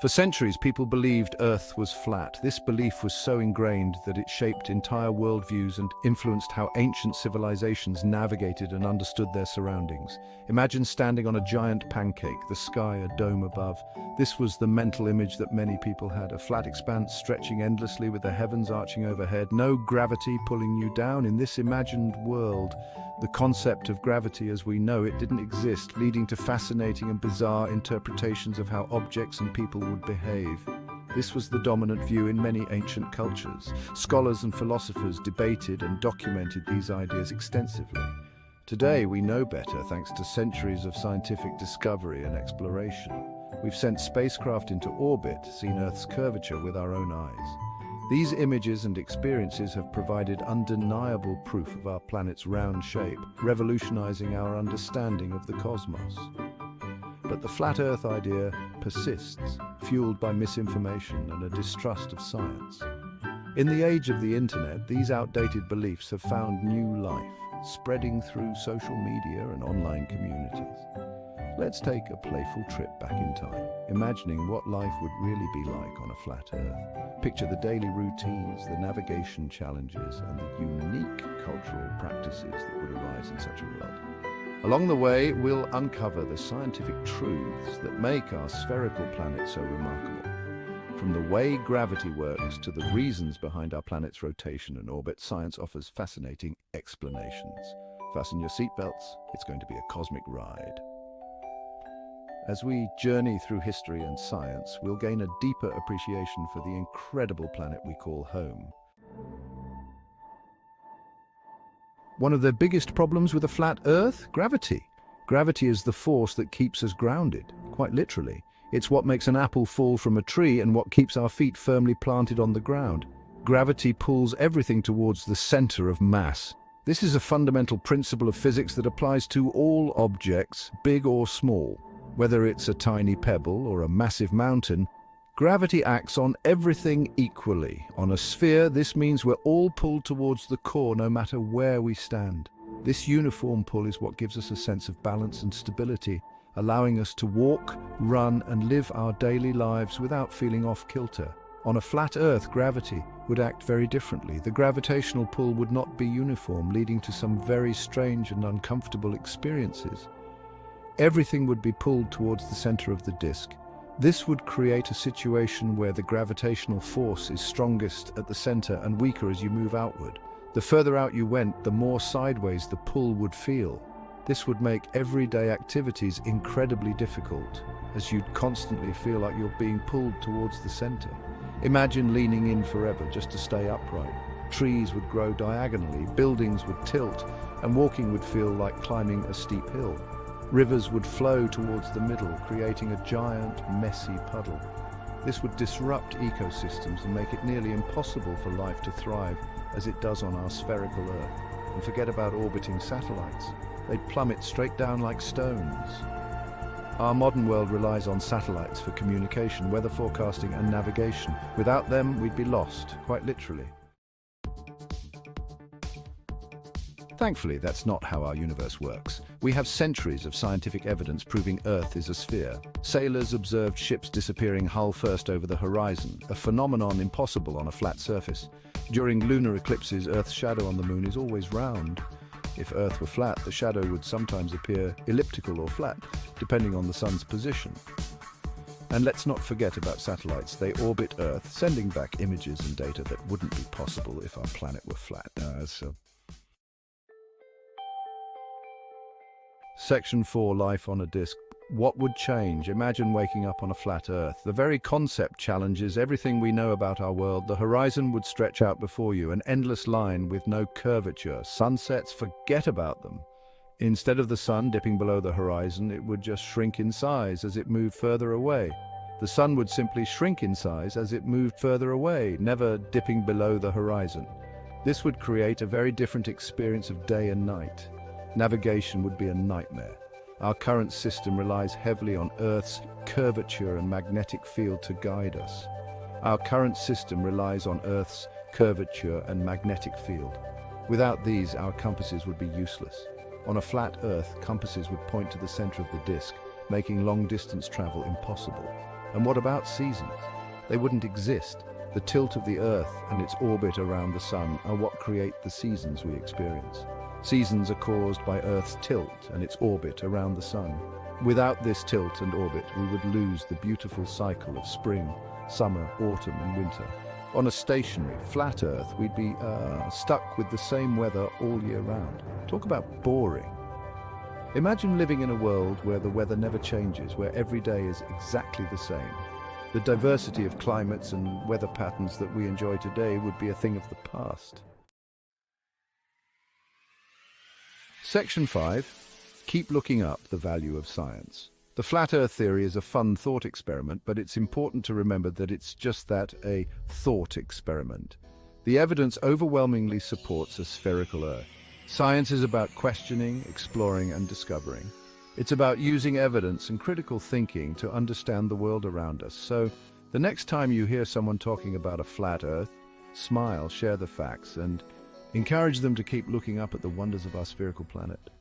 For centuries, people believed Earth was flat. This belief was so ingrained that it shaped entire worldviews and influenced how ancient civilizations navigated and understood their surroundings. Imagine standing on a giant pancake, the sky a dome above. This was the mental image that many people had, a flat expanse stretching endlessly with the heavens arching overhead, no gravity pulling you down. In this imagined world, the concept of gravity as we know it didn't exist, leading to fascinating and bizarre interpretations of how objects and people would behave. This was the dominant view in many ancient cultures. Scholars and philosophers debated and documented these ideas extensively. Today, we know better thanks to centuries of scientific discovery and exploration. We've sent spacecraft into orbit, seen Earth's curvature with our own eyes. These images and experiences have provided undeniable proof of our planet's round shape, revolutionizing our understanding of the cosmos. But the flat Earth idea persists, fueled by misinformation and a distrust of science. In the age of the internet, these outdated beliefs have found new life, spreading through social media and online communities. Let's take a playful trip back in time, imagining what life would really be like on a flat Earth. Picture the daily routines, the navigation challenges, and the unique cultural practices that would arise in such a world. Along the way, we'll uncover the scientific truths that make our spherical planet so remarkable. From the way gravity works to the reasons behind our planet's rotation and orbit, science offers fascinating explanations. Fasten your seatbelts, it's going to be a cosmic ride. As we journey through history and science, we'll gain a deeper appreciation for the incredible planet we call home. One of the biggest problems with a flat Earth? Gravity. Gravity is the force that keeps us grounded, quite literally. It's what makes an apple fall from a tree and what keeps our feet firmly planted on the ground. Gravity pulls everything towards the center of mass. This is a fundamental principle of physics that applies to all objects, big or small. Whether it's a tiny pebble or a massive mountain, gravity acts on everything equally. On a sphere, this means we're all pulled towards the core no matter where we stand. This uniform pull is what gives us a sense of balance and stability, allowing us to walk, run, and live our daily lives without feeling off kilter. On a flat Earth, gravity would act very differently. The gravitational pull would not be uniform, leading to some very strange and uncomfortable experiences. Everything would be pulled towards the center of the disk. This would create a situation where the gravitational force is strongest at the center and weaker as you move outward. The further out you went, the more sideways the pull would feel. This would make everyday activities incredibly difficult, as you'd constantly feel like you're being pulled towards the center. Imagine leaning in forever just to stay upright. Trees would grow diagonally, buildings would tilt, and walking would feel like climbing a steep hill. Rivers would flow towards the middle, creating a giant, messy puddle. This would disrupt ecosystems and make it nearly impossible for life to thrive as it does on our spherical Earth. And forget about orbiting satellites. They'd plummet straight down like stones. Our modern world relies on satellites for communication, weather forecasting, and navigation. Without them, we'd be lost, quite literally. Thankfully, that's not how our universe works. We have centuries of scientific evidence proving Earth is a sphere. Sailors observed ships disappearing hull first over the horizon, a phenomenon impossible on a flat surface. During lunar eclipses, Earth's shadow on the moon is always round. If Earth were flat, the shadow would sometimes appear elliptical or flat, depending on the sun's position. And let's not forget about satellites. They orbit Earth, sending back images and data that wouldn't be possible if our planet were flat. Section 4, Life on a Disk. What would change? Imagine waking up on a flat Earth. The very concept challenges everything we know about our world. The horizon would stretch out before you, an endless line with no curvature. Sunsets, forget about them. Instead of the sun dipping below the horizon, it would just shrink in size as it moved further away. The sun would simply shrink in size as it moved further away, never dipping below the horizon. This would create a very different experience of day and night. Navigation would be a nightmare. Our current system relies heavily on Earth's curvature and magnetic field to guide us. Our current system relies on Earth's curvature and magnetic field. Without these, our compasses would be useless. On a flat Earth, compasses would point to the center of the disk, making long-distance travel impossible. And what about seasons? They wouldn't exist. The tilt of the Earth and its orbit around the Sun are what create the seasons we experience. Seasons are caused by Earth's tilt and its orbit around the Sun. Without this tilt and orbit, we would lose the beautiful cycle of spring, summer, autumn and winter. On a stationary, flat Earth, we'd be stuck with the same weather all year round. Talk about boring. Imagine living in a world where the weather never changes, where every day is exactly the same. The diversity of climates and weather patterns that we enjoy today would be a thing of the past. Section 5. Keep looking up the value of science. The flat Earth theory is a fun thought experiment, but it's important to remember that it's just that, a thought experiment. The evidence overwhelmingly supports a spherical Earth. Science is about questioning, exploring, and discovering. It's about using evidence and critical thinking to understand the world around us. So, the next time you hear someone talking about a flat Earth, smile, share the facts, and encourage them to keep looking up at the wonders of our spherical planet.